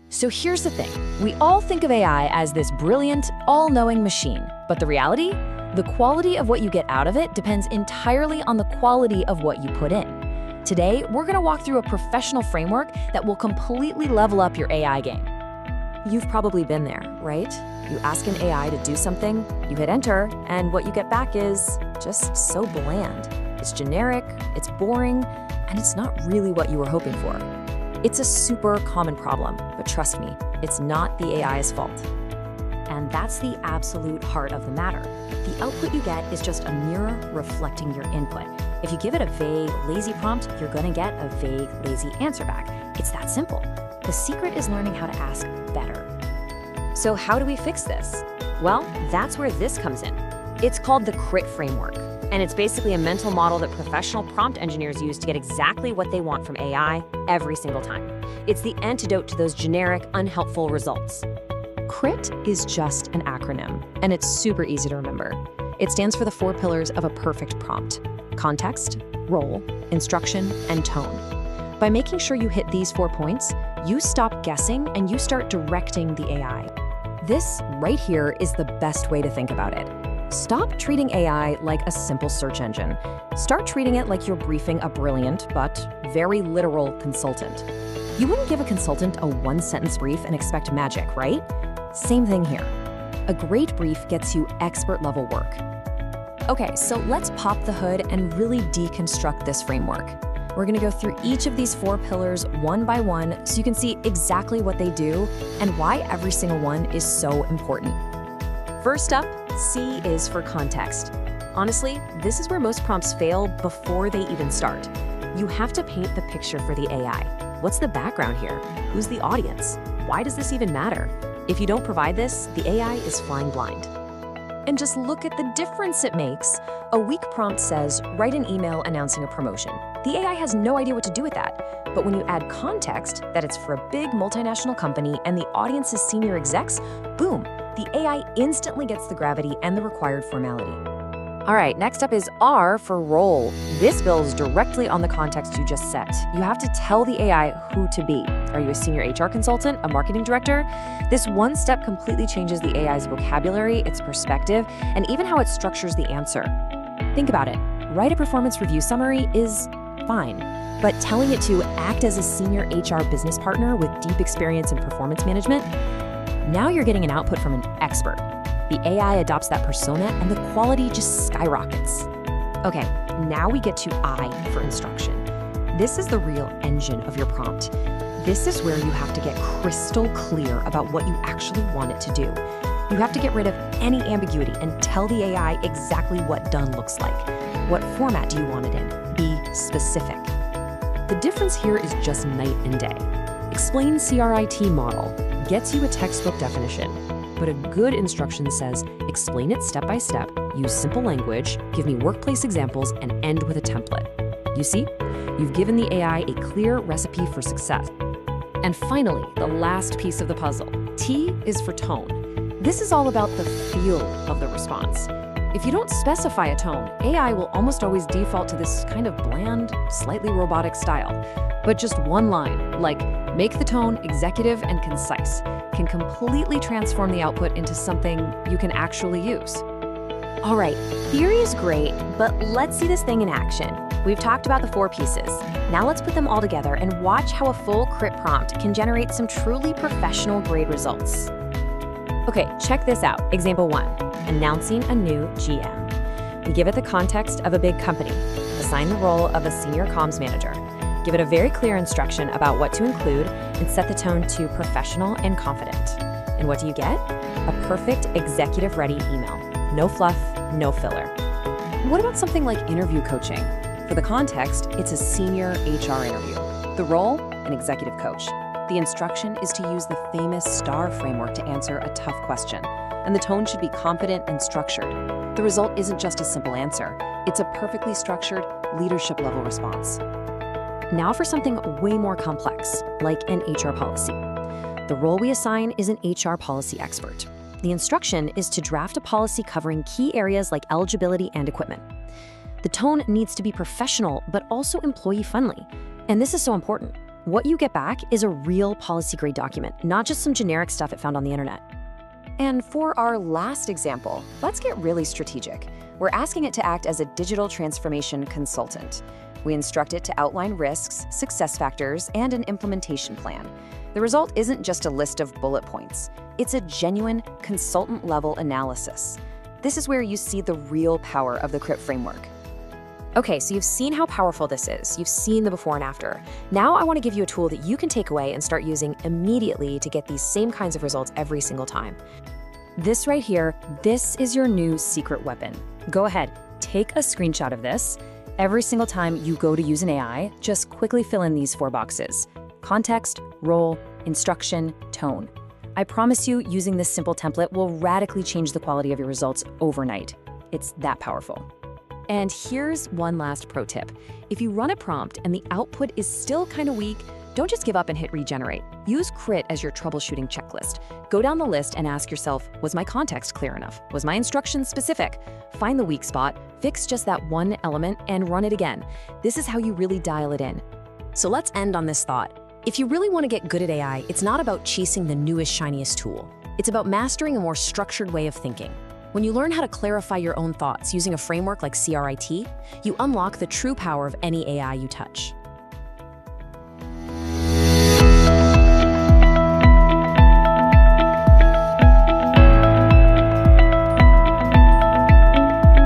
So here's the thing. We all think of AI as this brilliant, all-knowing machine. But the reality? The quality of what you get out of it depends entirely on the quality of what you put in. Today, we're going to walk through a professional framework that will completely level up your AI game. You've probably been there, right? You ask an AI to do something, you hit enter, and what you get back is just so bland. It's generic, it's boring, and it's not really what you were hoping for. It's a super common problem, but trust me, it's not the AI's fault. And that's the absolute heart of the matter. The output you get is just a mirror reflecting your input. If you give it a vague, lazy prompt, you're gonna get a vague, lazy answer back. It's that simple. The secret is learning how to ask better. So how do we fix this? Well, that's where this comes in. It's called the CRIT framework, and it's basically a mental model that professional prompt engineers use to get exactly what they want from AI every single time. It's the antidote to those generic, unhelpful results. CRIT is just an acronym, and it's super easy to remember. It stands for the 4 pillars of a perfect prompt: context, role, instruction, and tone. By making sure you hit these 4 points, you stop guessing and you start directing the AI. This right here is the best way to think about it. Stop treating AI like a simple search engine. Start treating it like you're briefing a brilliant but very literal consultant. You wouldn't give a consultant a 1-sentence brief and expect magic, right? Same thing here. A great brief gets you expert-level work. Okay, so let's pop the hood and really deconstruct this framework. We're gonna go through each of these 4 pillars one by one so you can see exactly what they do and why every single one is so important. First up, C is for context. Honestly, this is where most prompts fail before they even start. You have to paint the picture for the AI. What's the background here? Who's the audience? Why does this even matter? If you don't provide this, the AI is flying blind. And just look at the difference it makes. A weak prompt says, write an email announcing a promotion. The AI has no idea what to do with that. But when you add context, that it's for a big multinational company and the audience is senior execs, boom, the AI instantly gets the gravity and the required formality. All right, next up is R for role. This builds directly on the context you just set. You have to tell the AI who to be. Are you a senior HR consultant, a marketing director? This one step completely changes the AI's vocabulary, its perspective, and even how it structures the answer. Think about it. Write a performance review summary is fine, but telling it to act as a senior HR business partner with deep experience in performance management, now you're getting an output from an expert. The AI adopts that persona and the quality just skyrockets. Okay, now we get to I for instruction. This is the real engine of your prompt. This is where you have to get crystal clear about what you actually want it to do. You have to get rid of any ambiguity and tell the AI exactly what done looks like. What format do you want it in? Be specific. The difference here is just night and day. Explain CRIT model gets you a textbook definition, but a good instruction says, explain it step by step, use simple language, give me workplace examples, and end with a template. You see, you've given the AI a clear recipe for success. And finally, the last piece of the puzzle, T is for tone. This is all about the feel of the response. If you don't specify a tone, AI will almost always default to this kind of bland, slightly robotic style. But just one line, like, make the tone executive and concise, can completely transform the output into something you can actually use. All right, theory is great, but let's see this thing in action. We've talked about the 4 pieces. Now let's put them all together and watch how a full CRIT prompt can generate some truly professional grade results. Okay, check this out. Example 1, announcing a new GM. We give it the context of a big company, assign the role of a senior comms manager, give it a very clear instruction about what to include, and set the tone to professional and confident. And what do you get? A perfect executive-ready email. No fluff, no filler. What about something like interview coaching? For the context, it's a senior HR interview. The role, an executive coach. The instruction is to use the famous STAR framework to answer a tough question, and the tone should be confident and structured. The result isn't just a simple answer. It's a perfectly structured, leadership-level response. Now for something way more complex, like an HR policy. The role we assign is an HR policy expert. The instruction is to draft a policy covering key areas like eligibility and equipment. The tone needs to be professional, but also employee-friendly. And this is so important. What you get back is a real policy-grade document, not just some generic stuff it found on the internet. And for our last example, let's get really strategic. We're asking it to act as a digital transformation consultant. We instruct it to outline risks, success factors, and an implementation plan. The result isn't just a list of bullet points. It's a genuine consultant-level analysis. This is where you see the real power of the CRIP framework. Okay, so you've seen how powerful this is. You've seen the before and after. Now I want to give you a tool that you can take away and start using immediately to get these same kinds of results every single time. This right here, this is your new secret weapon. Go ahead, take a screenshot of this. Every single time you go to use an AI, just quickly fill in these 4 boxes: context, role, instruction, tone. I promise you, using this simple template will radically change the quality of your results overnight. It's that powerful. And here's one last pro tip. If you run a prompt and the output is still kind of weak, don't just give up and hit regenerate. Use CRIT as your troubleshooting checklist. Go down the list and ask yourself, was my context clear enough? Was my instruction specific? Find the weak spot, fix just that one element, and run it again. This is how you really dial it in. So let's end on this thought. If you really want to get good at AI, it's not about chasing the newest, shiniest tool. It's about mastering a more structured way of thinking. When you learn how to clarify your own thoughts using a framework like CRIT, you unlock the true power of any AI you touch.